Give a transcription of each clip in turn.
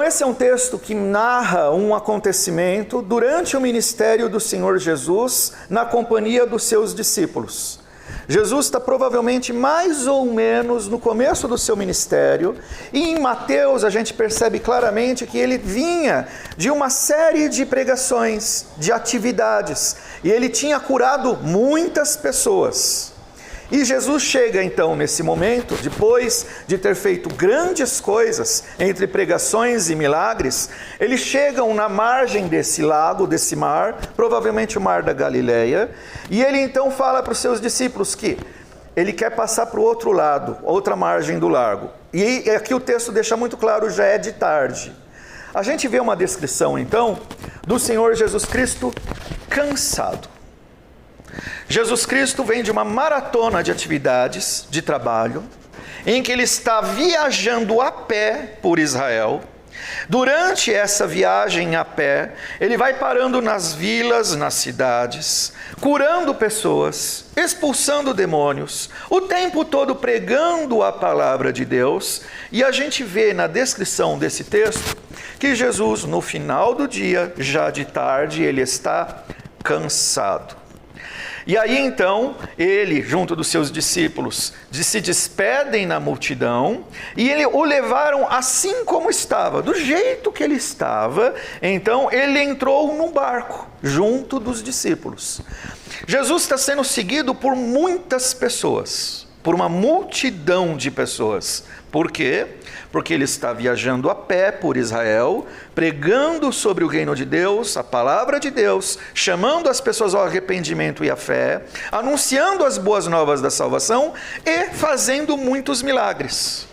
esse é um texto que narra um acontecimento durante o ministério do Senhor Jesus na companhia dos seus discípulos. Jesus está provavelmente mais ou menos no começo do seu ministério, e em Mateus a gente percebe claramente que ele vinha de uma série de pregações, de atividades, e ele tinha curado muitas pessoas. E Jesus chega então nesse momento, depois de ter feito grandes coisas entre pregações e milagres, eles chegam na margem desse lago, desse mar, provavelmente o mar da Galileia, e ele então fala para os seus discípulos que ele quer passar para o outro lado, outra margem do lago. E aqui o texto deixa muito claro, já é de tarde. A gente vê uma descrição então do Senhor Jesus Cristo cansado. Jesus Cristo vem de uma maratona de atividades, de trabalho, em que ele está viajando a pé por Israel. Durante essa viagem a pé, ele vai parando nas vilas, nas cidades, curando pessoas, expulsando demônios, o tempo todo pregando a palavra de Deus. E a gente vê na descrição desse texto que Jesus, no final do dia, já de tarde, ele está cansado. E aí então, ele, junto dos seus discípulos, se despedem na multidão, e o levaram assim como estava, do jeito que ele estava. Então ele entrou num barco, junto dos discípulos. Jesus está sendo seguido por muitas pessoas, por uma multidão de pessoas. Por quê? Porque ele está viajando a pé por Israel, pregando sobre o reino de Deus, a palavra de Deus, chamando as pessoas ao arrependimento e à fé, anunciando as boas novas da salvação e fazendo muitos milagres.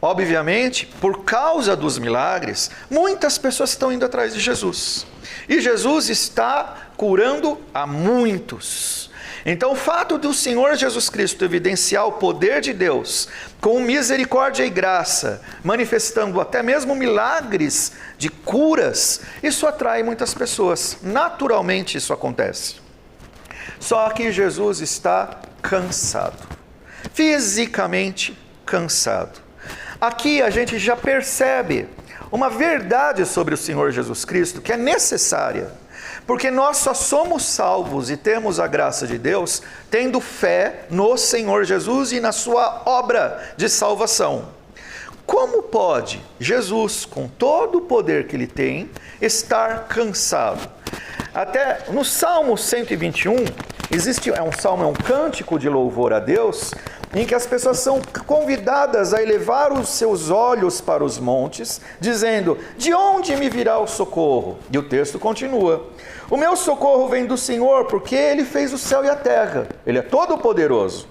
Obviamente, por causa dos milagres, muitas pessoas estão indo atrás de Jesus. E Jesus está curando a muitos. Então, o fato do Senhor Jesus Cristo evidenciar o poder de Deus com misericórdia e graça, manifestando até mesmo milagres de curas, isso atrai muitas pessoas. Naturalmente isso acontece. Só que Jesus está cansado, fisicamente cansado. Aqui a gente já percebe uma verdade sobre o Senhor Jesus Cristo que é necessária. Porque nós só somos salvos e temos a graça de Deus tendo fé no Senhor Jesus e na sua obra de salvação. Como pode Jesus, com todo o poder que ele tem, estar cansado? Até no Salmo 121, é um cântico de louvor a Deus, em que as pessoas são convidadas a elevar os seus olhos para os montes, dizendo: de onde me virá o socorro? E o texto continua: o meu socorro vem do Senhor, porque Ele fez o céu e a terra. Ele é todo poderoso.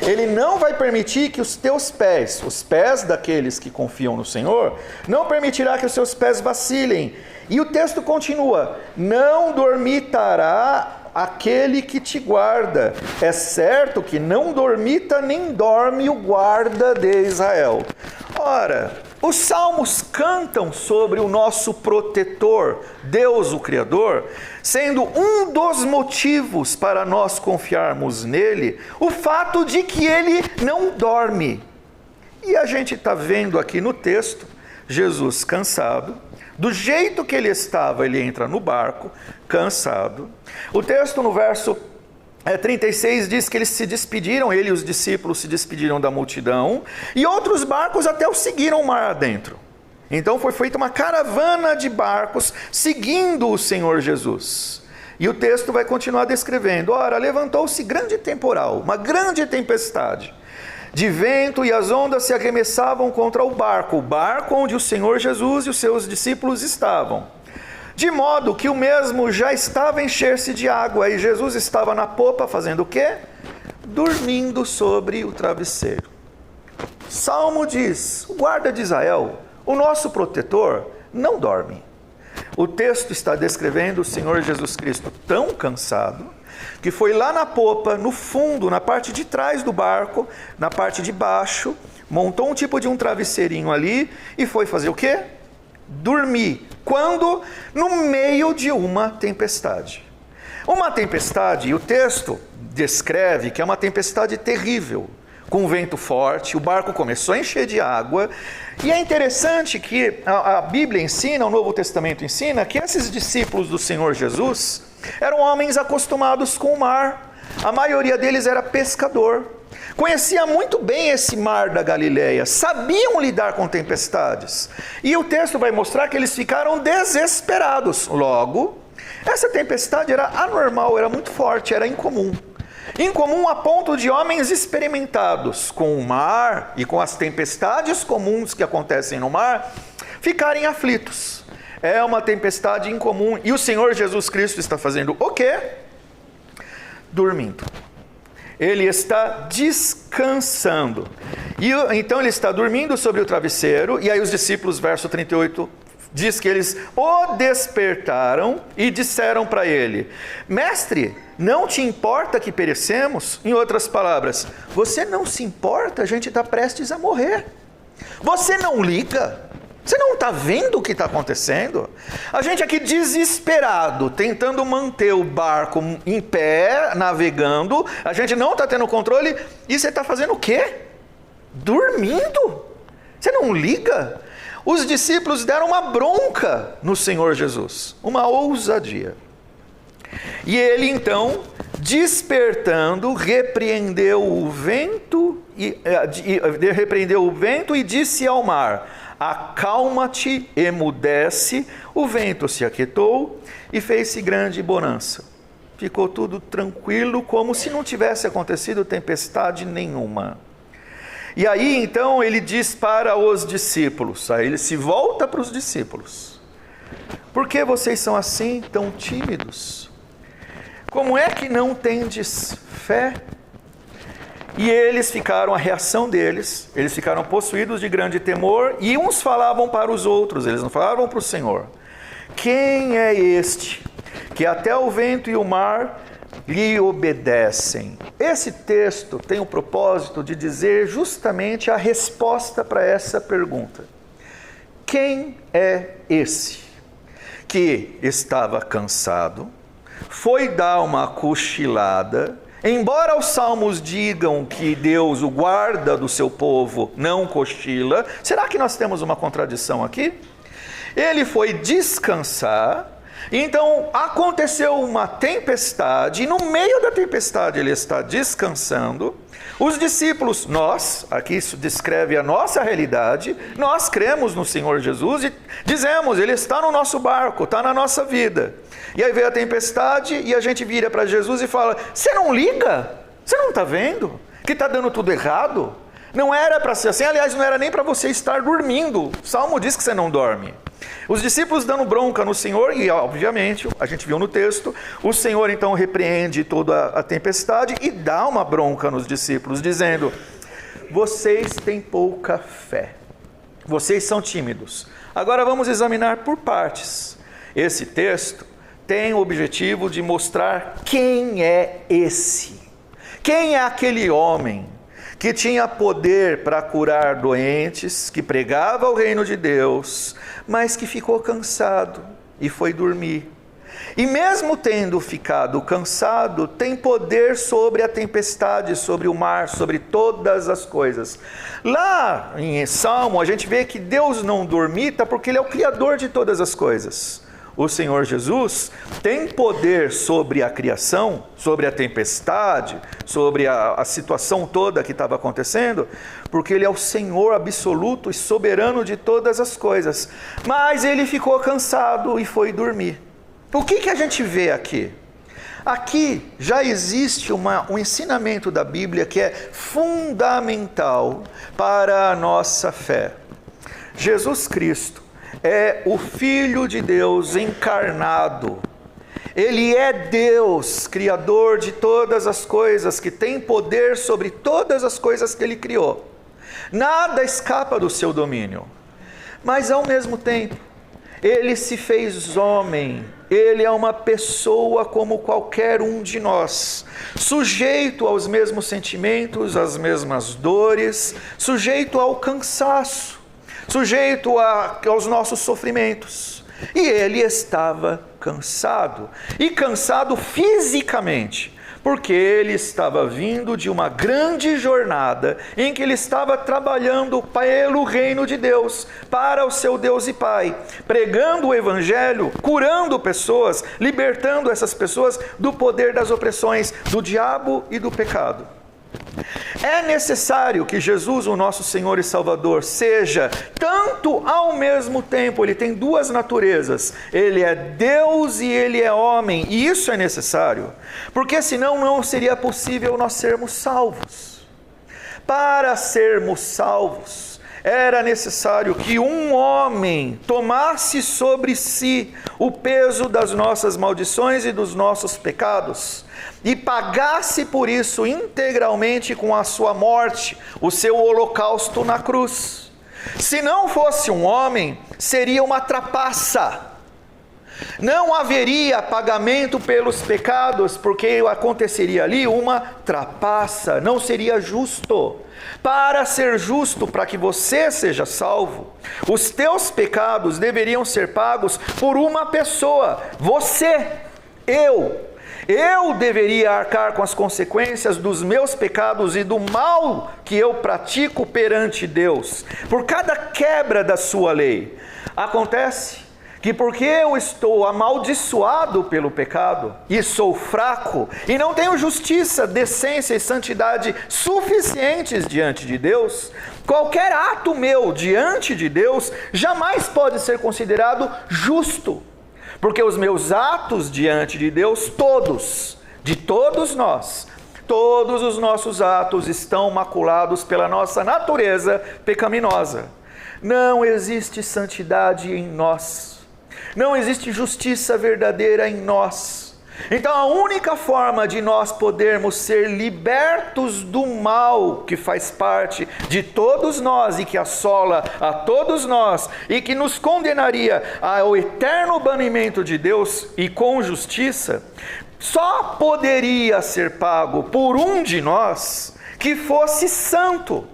Ele não vai permitir que os teus pés, os pés daqueles que confiam no Senhor, não permitirá que os seus pés vacilem. E o texto continua: não dormitará aquele que te guarda. É certo que não dormita nem dorme o guarda de Israel. Ora, os salmos cantam sobre o nosso protetor, Deus o Criador, sendo um dos motivos para nós confiarmos nele, o fato de que ele não dorme. E a gente está vendo aqui no texto, Jesus cansado, do jeito que ele estava, ele entra no barco, cansado. O texto no verso 36 diz que eles se despediram, ele e os discípulos se despediram da multidão, e outros barcos até o seguiram o mar adentro. Então foi feita uma caravana de barcos seguindo o Senhor Jesus. E o texto vai continuar descrevendo: ora, levantou-se grande temporal, uma grande tempestade de vento, e as ondas se arremessavam contra o barco onde o Senhor Jesus e os seus discípulos estavam, de modo que o mesmo já estava a encher-se de água, e Jesus estava na popa fazendo o quê? Dormindo sobre o travesseiro. Salmo diz: o guarda de Israel, o nosso protetor, não dorme. O texto está descrevendo o Senhor Jesus Cristo tão cansado, que foi lá na popa, no fundo, na parte de trás do barco, na parte de baixo, montou um tipo de um travesseirinho ali e foi fazer o quê? Dormir. Quando? No meio de uma tempestade. Uma tempestade, e o texto descreve que é uma tempestade terrível, com um vento forte, o barco começou a encher de água, e é interessante que a Bíblia ensina, o Novo Testamento ensina, que esses discípulos do Senhor Jesus eram homens acostumados com o mar, a maioria deles era pescador, conhecia muito bem esse mar da Galileia, sabiam lidar com tempestades, e o texto vai mostrar que eles ficaram desesperados. Logo, essa tempestade era anormal, era muito forte, era incomum. Incomum a ponto de homens experimentados com o mar e com as tempestades comuns que acontecem no mar ficarem aflitos. É uma tempestade incomum. E o Senhor Jesus Cristo está fazendo o quê? Dormindo. Ele está descansando. E então ele está dormindo sobre o travesseiro, e aí os discípulos, verso 38, diz que eles o despertaram e disseram para ele: Mestre, não te importa que perecemos? Em outras palavras, você não se importa? A gente está prestes a morrer. Você não liga? Você não está vendo o que está acontecendo? A gente aqui desesperado, tentando manter o barco em pé, navegando, a gente não está tendo controle, e você está fazendo o quê? Dormindo? Você não liga? Os discípulos deram uma bronca no Senhor Jesus, uma ousadia. E ele então, despertando, repreendeu o vento e disse ao mar: acalma-te, emudece. O vento se aquietou e fez-se grande bonança. Ficou tudo tranquilo, como se não tivesse acontecido tempestade nenhuma. E aí então ele diz para os discípulos, aí ele se volta para os discípulos: por que vocês são assim tão tímidos? Como é que não tendes fé? E eles ficaram, a reação deles, eles ficaram possuídos de grande temor, e uns falavam para os outros, eles não falavam para o Senhor: quem é este que até o vento e o mar lhe obedecem? Esse texto tem o propósito de dizer justamente a resposta para essa pergunta. Quem é esse que estava cansado, foi dar uma cochilada, embora os salmos digam que Deus, o guarda do seu povo, não cochila? Será que nós temos uma contradição aqui? Ele foi descansar. Então aconteceu uma tempestade, e no meio da tempestade ele está descansando. Os discípulos, nós, aqui isso descreve a nossa realidade, nós cremos no Senhor Jesus e dizemos: Ele está no nosso barco, está na nossa vida. E aí veio a tempestade e a gente vira para Jesus e fala: você não liga? Você não está vendo que está dando tudo errado? Não era para ser assim, aliás, não era nem para você estar dormindo. O Salmo diz que você não dorme. Os discípulos dando bronca no Senhor, e obviamente, a gente viu no texto, o Senhor então repreende toda a tempestade e dá uma bronca nos discípulos, dizendo: vocês têm pouca fé, vocês são tímidos. Agora vamos examinar por partes. Esse texto tem o objetivo de mostrar quem é esse. Quem é aquele homem que tinha poder para curar doentes, que pregava o reino de Deus, mas que ficou cansado e foi dormir. E mesmo tendo ficado cansado, tem poder sobre a tempestade, sobre o mar, sobre todas as coisas. Lá em Salmo a gente vê que Deus não dormita porque Ele é o Criador de todas as coisas. O Senhor Jesus tem poder sobre a criação, sobre a tempestade, sobre a situação toda que estava acontecendo, porque Ele é o Senhor absoluto e soberano de todas as coisas. Mas Ele ficou cansado e foi dormir. O que a gente vê aqui? Aqui já existe um ensinamento da Bíblia que é fundamental para a nossa fé. Jesus Cristo é o Filho de Deus encarnado. Ele é Deus, Criador de todas as coisas, que tem poder sobre todas as coisas que Ele criou. Nada escapa do seu domínio. Mas ao mesmo tempo, Ele se fez homem. Ele é uma pessoa como qualquer um de nós, sujeito aos mesmos sentimentos, às mesmas dores, sujeito ao cansaço, sujeito aos nossos sofrimentos. E ele estava cansado, e cansado fisicamente, porque ele estava vindo de uma grande jornada em que ele estava trabalhando pelo reino de Deus, para o seu Deus e Pai, pregando o evangelho, curando pessoas, libertando essas pessoas do poder das opressões do diabo e do pecado. É necessário que Jesus, o nosso Senhor e Salvador, seja tanto ao mesmo tempo, ele tem duas naturezas, ele é Deus e ele é homem, e isso é necessário, porque senão não seria possível nós sermos salvos. Para sermos salvos, era necessário que um homem tomasse sobre si o peso das nossas maldições e dos nossos pecados, e pagasse por isso integralmente com a sua morte, o seu holocausto na cruz. Se não fosse um homem, seria uma trapaça. Não haveria pagamento pelos pecados, porque aconteceria ali uma trapaça, não seria justo. Para ser justo, para que você seja salvo, os teus pecados deveriam ser pagos por uma pessoa, você, eu. Eu deveria arcar com as consequências dos meus pecados e do mal que eu pratico perante Deus, por cada quebra da sua lei. Acontece que porque eu estou amaldiçoado pelo pecado, e sou fraco, e não tenho justiça, decência e santidade suficientes diante de Deus, qualquer ato meu diante de Deus jamais pode ser considerado justo. Porque os meus atos diante de Deus, de todos nós, todos os nossos atos estão maculados pela nossa natureza pecaminosa. Não existe santidade em nós. Não existe justiça verdadeira em nós. Então a única forma de nós podermos ser libertos do mal que faz parte de todos nós e que assola a todos nós e que nos condenaria ao eterno banimento de Deus e com justiça, só poderia ser pago por um de nós que fosse santo,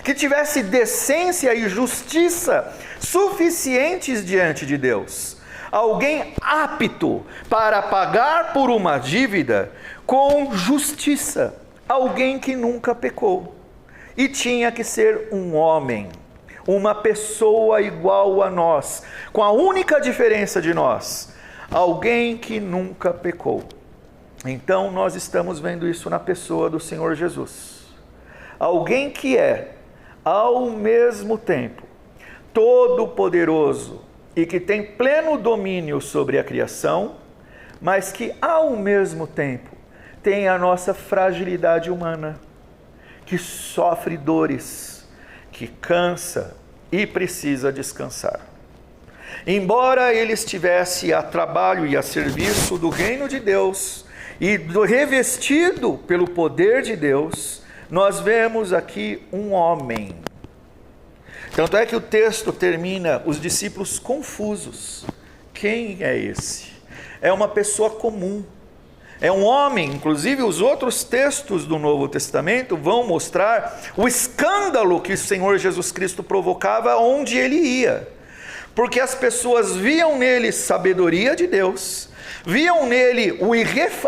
que tivesse decência e justiça suficientes diante de Deus. Alguém apto para pagar por uma dívida com justiça. Alguém que nunca pecou. E tinha que ser um homem, uma pessoa igual a nós, com a única diferença de nós, alguém que nunca pecou. Então nós estamos vendo isso na pessoa do Senhor Jesus. Alguém que é, ao mesmo tempo, todo-poderoso, e que tem pleno domínio sobre a criação, mas que ao mesmo tempo tem a nossa fragilidade humana, que sofre dores, que cansa e precisa descansar. Embora ele estivesse a trabalho e a serviço do reino de Deus e revestido pelo poder de Deus, nós vemos aqui um homem. Tanto é que o texto termina, os discípulos confusos. Quem é esse? É uma pessoa comum. É um homem, inclusive os outros textos do Novo Testamento vão mostrar o escândalo que o Senhor Jesus Cristo provocava onde ele ia. Porque as pessoas viam nele sabedoria de Deus, viam nele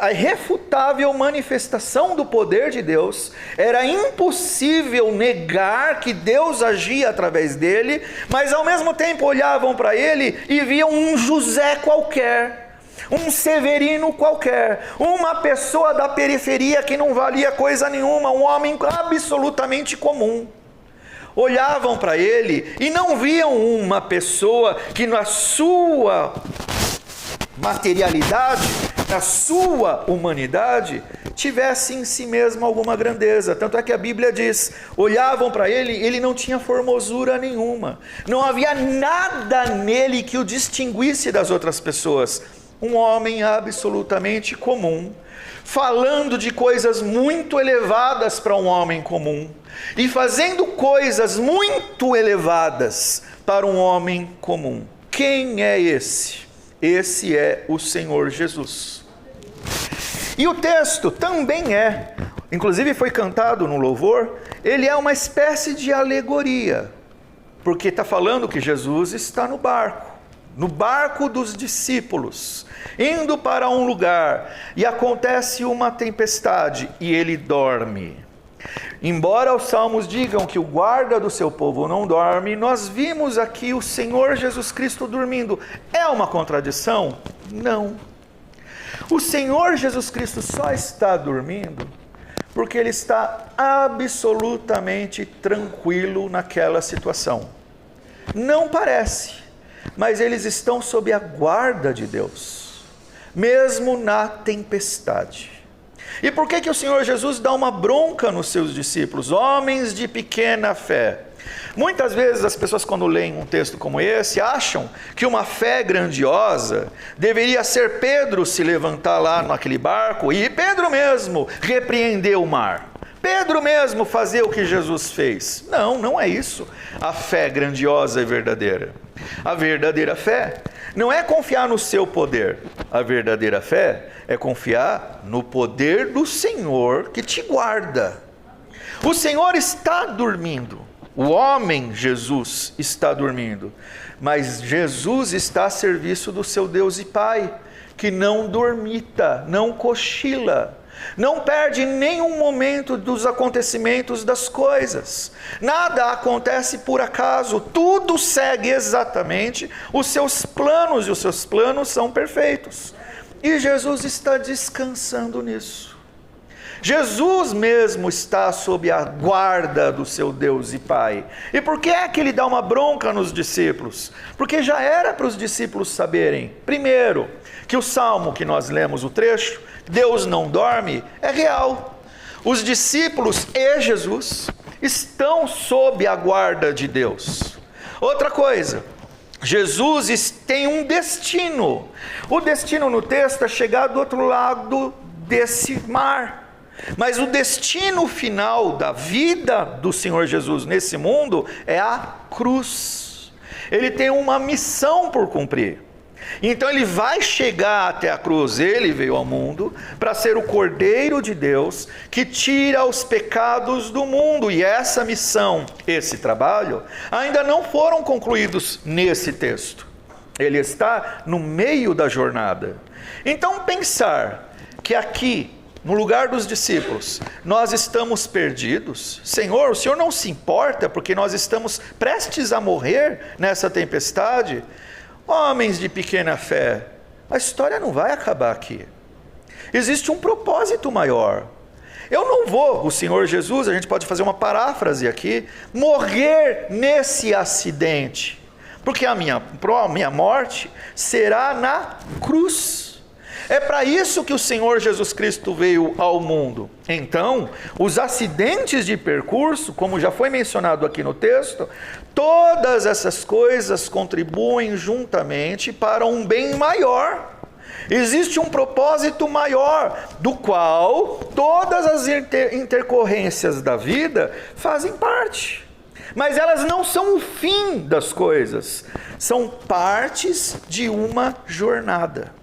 a irrefutável manifestação do poder de Deus. Era impossível negar que Deus agia através dele, mas ao mesmo tempo olhavam para ele e viam um José qualquer, um Severino qualquer, uma pessoa da periferia que não valia coisa nenhuma, um homem absolutamente comum. Olhavam para ele e não viam uma pessoa que na sua materialidade, na sua humanidade, tivesse em si mesmo alguma grandeza. Tanto é que a Bíblia diz, olhavam para ele, ele não tinha formosura nenhuma. Não havia nada nele que o distinguisse das outras pessoas. Um homem absolutamente comum, falando de coisas muito elevadas para um homem comum, e fazendo coisas muito elevadas para um homem comum. Quem é esse? Esse é o Senhor Jesus. E o texto também inclusive foi cantado no louvor, ele é uma espécie de alegoria, porque está falando que Jesus está no barco, no barco dos discípulos, indo para um lugar, e acontece uma tempestade, e ele dorme. Embora os salmos digam que o guarda do seu povo não dorme, nós vimos aqui o Senhor Jesus Cristo dormindo. É uma contradição? Não. O Senhor Jesus Cristo só está dormindo porque ele está absolutamente tranquilo naquela situação. Não parece, mas eles estão sob a guarda de Deus, mesmo na tempestade. E por que o Senhor Jesus dá uma bronca nos seus discípulos, homens de pequena fé? Muitas vezes as pessoas, quando leem um texto como esse, acham que uma fé grandiosa deveria ser Pedro se levantar lá naquele barco e Pedro mesmo repreender o mar. Pedro mesmo fazer o que Jesus fez. Não, não é isso. A fé grandiosa e verdadeira. A verdadeira fé não é confiar no seu poder. A verdadeira fé é confiar no poder do Senhor que te guarda. O Senhor está dormindo. O homem Jesus está dormindo. Mas Jesus está a serviço do seu Deus e Pai, que não dormita, não cochila, não perde nenhum momento dos acontecimentos das coisas. Nada acontece por acaso, tudo segue exatamente os seus planos, e os seus planos são perfeitos. E Jesus está descansando nisso. Jesus mesmo está sob a guarda do seu Deus e Pai. E por que é que ele dá uma bronca nos discípulos? Porque já era para os discípulos saberem, primeiro, que o salmo que nós lemos o trecho, Deus não dorme, é real. Os discípulos e Jesus estão sob a guarda de Deus. Outra coisa, Jesus tem um destino. O destino no texto é chegar do outro lado desse mar. Mas o destino final da vida do Senhor Jesus nesse mundo é a cruz. Ele tem uma missão por cumprir. Então ele vai chegar até a cruz. Ele veio ao mundo para ser o Cordeiro de Deus que tira os pecados do mundo. E essa missão, esse trabalho, ainda não foram concluídos nesse texto. Ele está no meio da jornada. Então pensar que aqui, no lugar dos discípulos, nós estamos perdidos. Senhor, o Senhor não se importa porque nós estamos prestes a morrer nessa tempestade? Homens de pequena fé, a história não vai acabar aqui. Existe um propósito maior. Eu não vou, o Senhor Jesus, a gente pode fazer uma paráfrase aqui, morrer nesse acidente, porque a minha morte será na cruz. É para isso que o Senhor Jesus Cristo veio ao mundo. Então, os acidentes de percurso, como já foi mencionado aqui no texto, todas essas coisas contribuem juntamente para um bem maior. Existe um propósito maior, do qual todas as intercorrências da vida fazem parte. Mas elas não são o fim das coisas, são partes de uma jornada.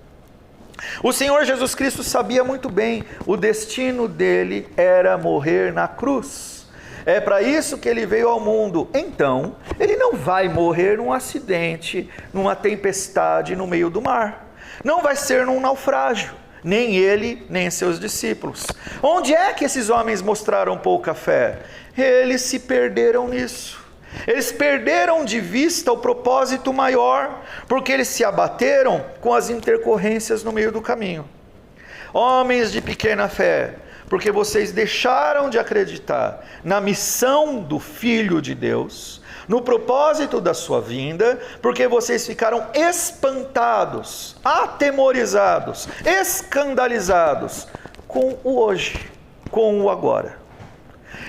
O Senhor Jesus Cristo sabia muito bem, o destino dele era morrer na cruz. É para isso que ele veio ao mundo. Então, ele não vai morrer num acidente, numa tempestade no meio do mar. Não vai ser num naufrágio, nem ele, nem seus discípulos. Onde é que esses homens mostraram pouca fé? Eles se perderam nisso. Eles perderam de vista o propósito maior, porque eles se abateram com as intercorrências no meio do caminho. Homens de pequena fé, porque vocês deixaram de acreditar na missão do Filho de Deus, no propósito da sua vinda, porque vocês ficaram espantados, atemorizados, escandalizados com o hoje, com o agora.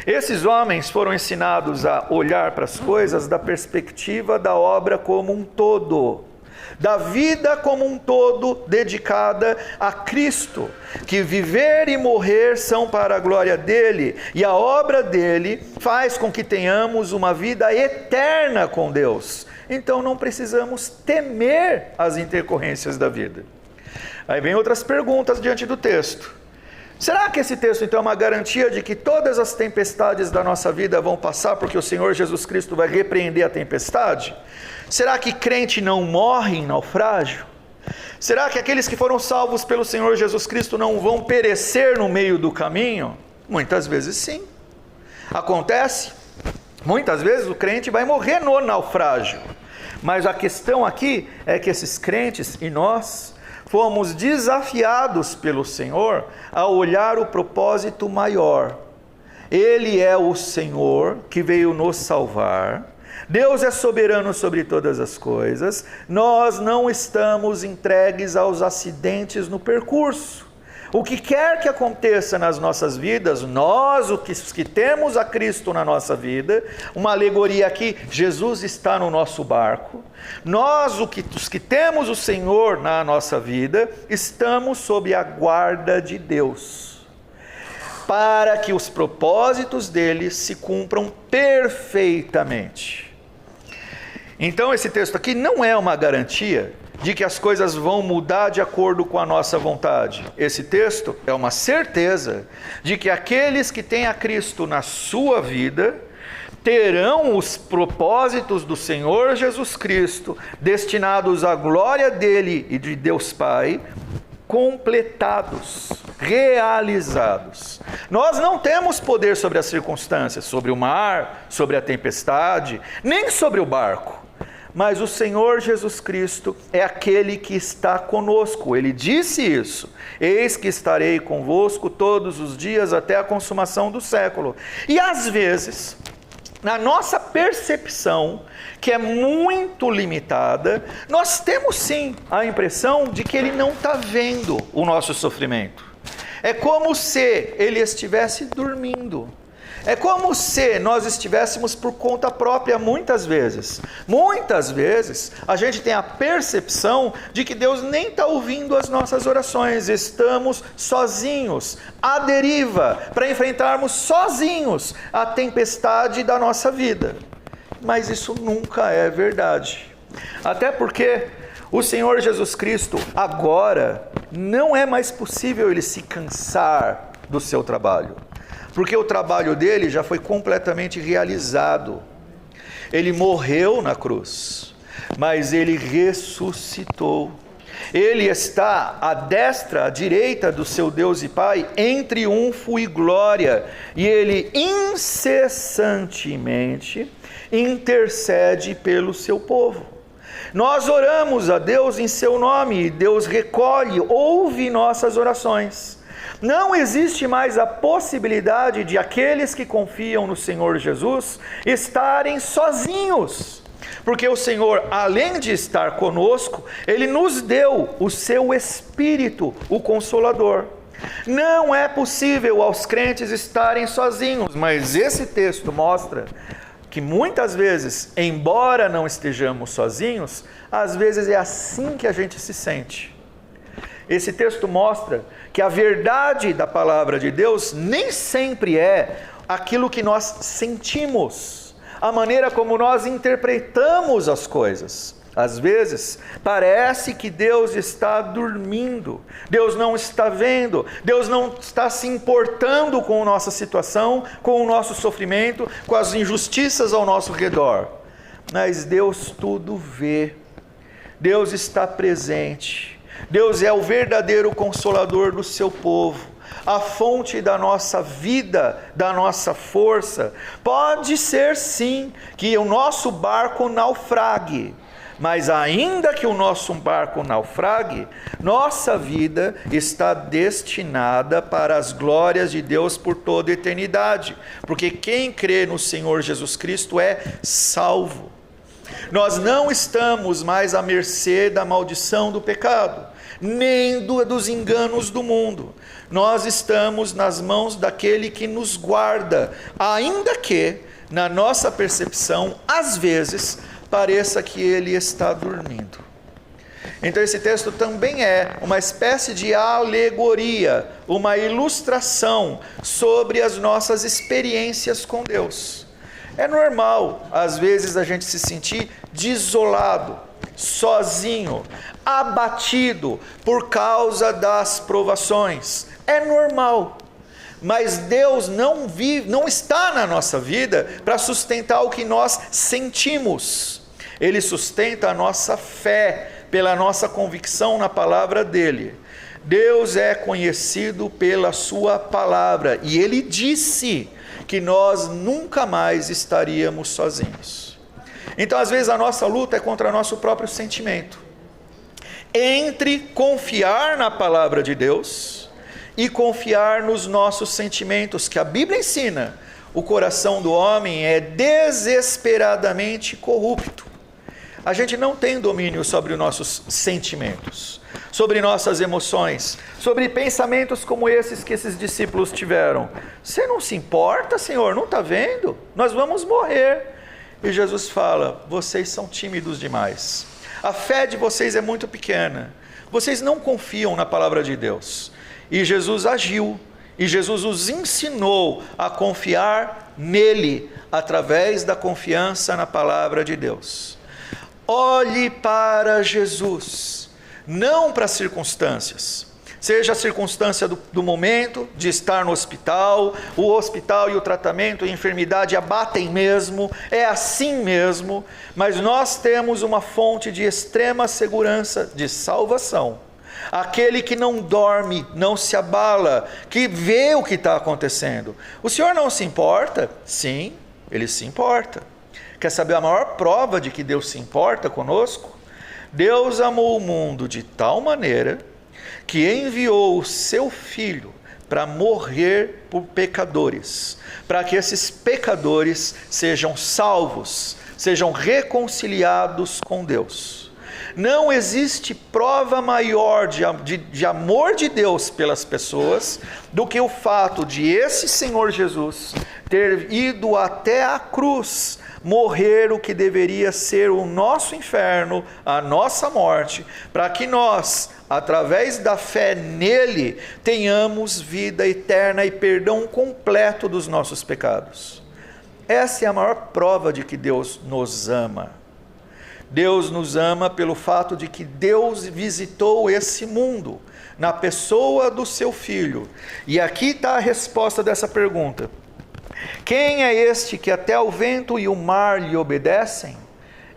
Esses homens foram ensinados a olhar para as coisas da perspectiva da obra como um todo, da vida como um todo dedicada a Cristo, que viver e morrer são para a glória dele, e a obra dele faz com que tenhamos uma vida eterna com Deus. Então não precisamos temer as intercorrências da vida. Aí vem outras perguntas diante do texto. Será que esse texto então é uma garantia de que todas as tempestades da nossa vida vão passar porque o Senhor Jesus Cristo vai repreender a tempestade? Será que crente não morre em naufrágio? Será que aqueles que foram salvos pelo Senhor Jesus Cristo não vão perecer no meio do caminho? Muitas vezes sim. Acontece. Muitas vezes o crente vai morrer no naufrágio. Mas a questão aqui é que esses crentes e nós fomos desafiados pelo Senhor a olhar o propósito maior. Ele é o Senhor que veio nos salvar. Deus é soberano sobre todas as coisas. Nós não estamos entregues aos acidentes no percurso. O que quer que aconteça nas nossas vidas, nós, os que temos a Cristo na nossa vida, uma alegoria aqui, Jesus está no nosso barco, nós, os que temos o Senhor na nossa vida, estamos sob a guarda de Deus, para que os propósitos dele se cumpram perfeitamente. Então esse texto aqui não é uma garantia de que as coisas vão mudar de acordo com a nossa vontade. Esse texto é uma certeza de que aqueles que têm a Cristo na sua vida terão os propósitos do Senhor Jesus Cristo, destinados à glória dele e de Deus Pai, completados, realizados. Nós não temos poder sobre as circunstâncias, sobre o mar, sobre a tempestade, nem sobre o barco. Mas o Senhor Jesus Cristo é aquele que está conosco. Ele disse isso: eis que estarei convosco todos os dias até a consumação do século. E às vezes, na nossa percepção, que é muito limitada, nós temos sim a impressão de que Ele não está vendo o nosso sofrimento. É como se Ele estivesse dormindo. É como se nós estivéssemos por conta própria muitas vezes. Muitas vezes a gente tem a percepção de que Deus nem está ouvindo as nossas orações. Estamos sozinhos, à deriva, para enfrentarmos sozinhos a tempestade da nossa vida. Mas isso nunca é verdade. Até porque o Senhor Jesus Cristo agora não é mais possível Ele se cansar do seu trabalho. Porque o trabalho dele já foi completamente realizado. Ele morreu na cruz, mas ele ressuscitou. Ele está à destra, à direita do seu Deus e Pai, em triunfo e glória. E ele incessantemente intercede pelo seu povo. Nós oramos a Deus em seu nome, e Deus recolhe, ouve nossas orações. Não existe mais a possibilidade de aqueles que confiam no Senhor Jesus estarem sozinhos, porque o Senhor, além de estar conosco, Ele nos deu o seu Espírito, o Consolador. Não é possível aos crentes estarem sozinhos, mas esse texto mostra que muitas vezes, embora não estejamos sozinhos, às vezes é assim que a gente se sente. Esse texto mostra que a verdade da palavra de Deus nem sempre é aquilo que nós sentimos, a maneira como nós interpretamos as coisas. Às vezes, parece que Deus está dormindo, Deus não está vendo, Deus não está se importando com a nossa situação, com o nosso sofrimento, com as injustiças ao nosso redor. Mas Deus tudo vê, Deus está presente. Deus é o verdadeiro consolador do seu povo, a fonte da nossa vida, da nossa força. Pode ser sim que o nosso barco naufrague, mas ainda que o nosso barco naufrague, nossa vida está destinada para as glórias de Deus por toda a eternidade, porque quem crê no Senhor Jesus Cristo é salvo. Nós não estamos mais à mercê da maldição do pecado, nem dos enganos do mundo. Nós estamos nas mãos daquele que nos guarda, ainda que, na nossa percepção, às vezes, pareça que ele está dormindo. Então esse texto também é uma espécie de alegoria, uma ilustração sobre as nossas experiências com Deus. É normal, às vezes, a gente se sentir desolado, sozinho, abatido por causa das provações. É normal. Mas Deus não está na nossa vida para sustentar o que nós sentimos. Ele sustenta a nossa fé pela nossa convicção na palavra dele. Deus é conhecido pela sua palavra e ele disse que nós nunca mais estaríamos sozinhos. Então, às vezes, a nossa luta é contra nosso próprio sentimento. Entre confiar na palavra de Deus e confiar nos nossos sentimentos, que a Bíblia ensina, o coração do homem é desesperadamente corrupto. A gente não tem domínio sobre os nossos sentimentos, sobre nossas emoções, sobre pensamentos como esses que esses discípulos tiveram. Você não se importa, Senhor? Não está vendo? Nós vamos morrer. E Jesus fala, vocês são tímidos demais. A fé de vocês é muito pequena. Vocês não confiam na palavra de Deus. E Jesus agiu. E Jesus os ensinou a confiar nele, através da confiança na palavra de Deus. Olhe para Jesus, não para as circunstâncias. Seja a circunstância do momento, de estar no hospital, o hospital e o tratamento e a enfermidade abatem mesmo, é assim mesmo, mas nós temos uma fonte de extrema segurança de salvação. Aquele que não dorme, não se abala, que vê o que está acontecendo. O Senhor não se importa? Sim, Ele se importa. Quer saber a maior prova de que Deus se importa conosco? Deus amou o mundo de tal maneira que enviou o seu Filho para morrer por pecadores, para que esses pecadores sejam salvos, sejam reconciliados com Deus. Não existe prova maior de amor de Deus pelas pessoas do que o fato de esse Senhor Jesus ter ido até a cruz, morrer o que deveria ser o nosso inferno, a nossa morte, para que nós, através da fé nele, tenhamos vida eterna e perdão completo dos nossos pecados. Essa é a maior prova de que Deus nos ama. Deus nos ama pelo fato de que Deus visitou esse mundo, na pessoa do seu Filho. E aqui está a resposta dessa pergunta. Quem é este que até o vento e o mar lhe obedecem?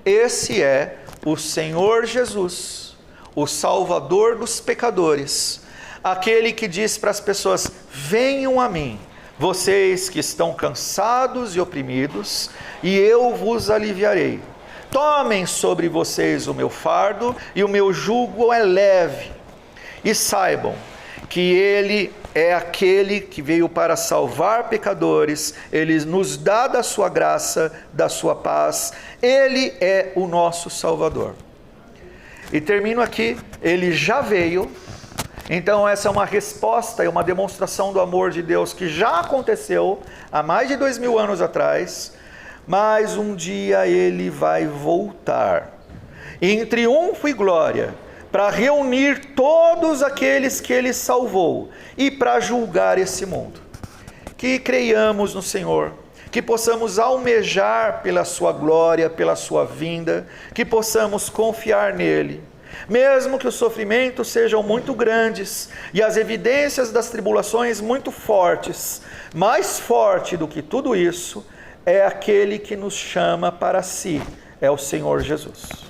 Esse é o Senhor Jesus, o Salvador dos pecadores, aquele que diz para as pessoas, venham a mim, vocês que estão cansados e oprimidos, e eu vos aliviarei. Tomem sobre vocês o meu fardo, e o meu jugo é leve. E saibam que Ele é aquele que veio para salvar pecadores, Ele nos dá da sua graça, da sua paz, Ele é o nosso Salvador. E termino aqui, Ele já veio, então essa é uma resposta e uma demonstração do amor de Deus que já aconteceu há mais de 2000 anos atrás, mas um dia Ele vai voltar, em triunfo e glória, para reunir todos aqueles que Ele salvou e para julgar esse mundo. Que creiamos no Senhor, que possamos almejar pela sua glória, pela sua vinda, que possamos confiar nele, mesmo que os sofrimentos sejam muito grandes e as evidências das tribulações muito fortes. Mais forte do que tudo isso é aquele que nos chama para si, é o Senhor Jesus.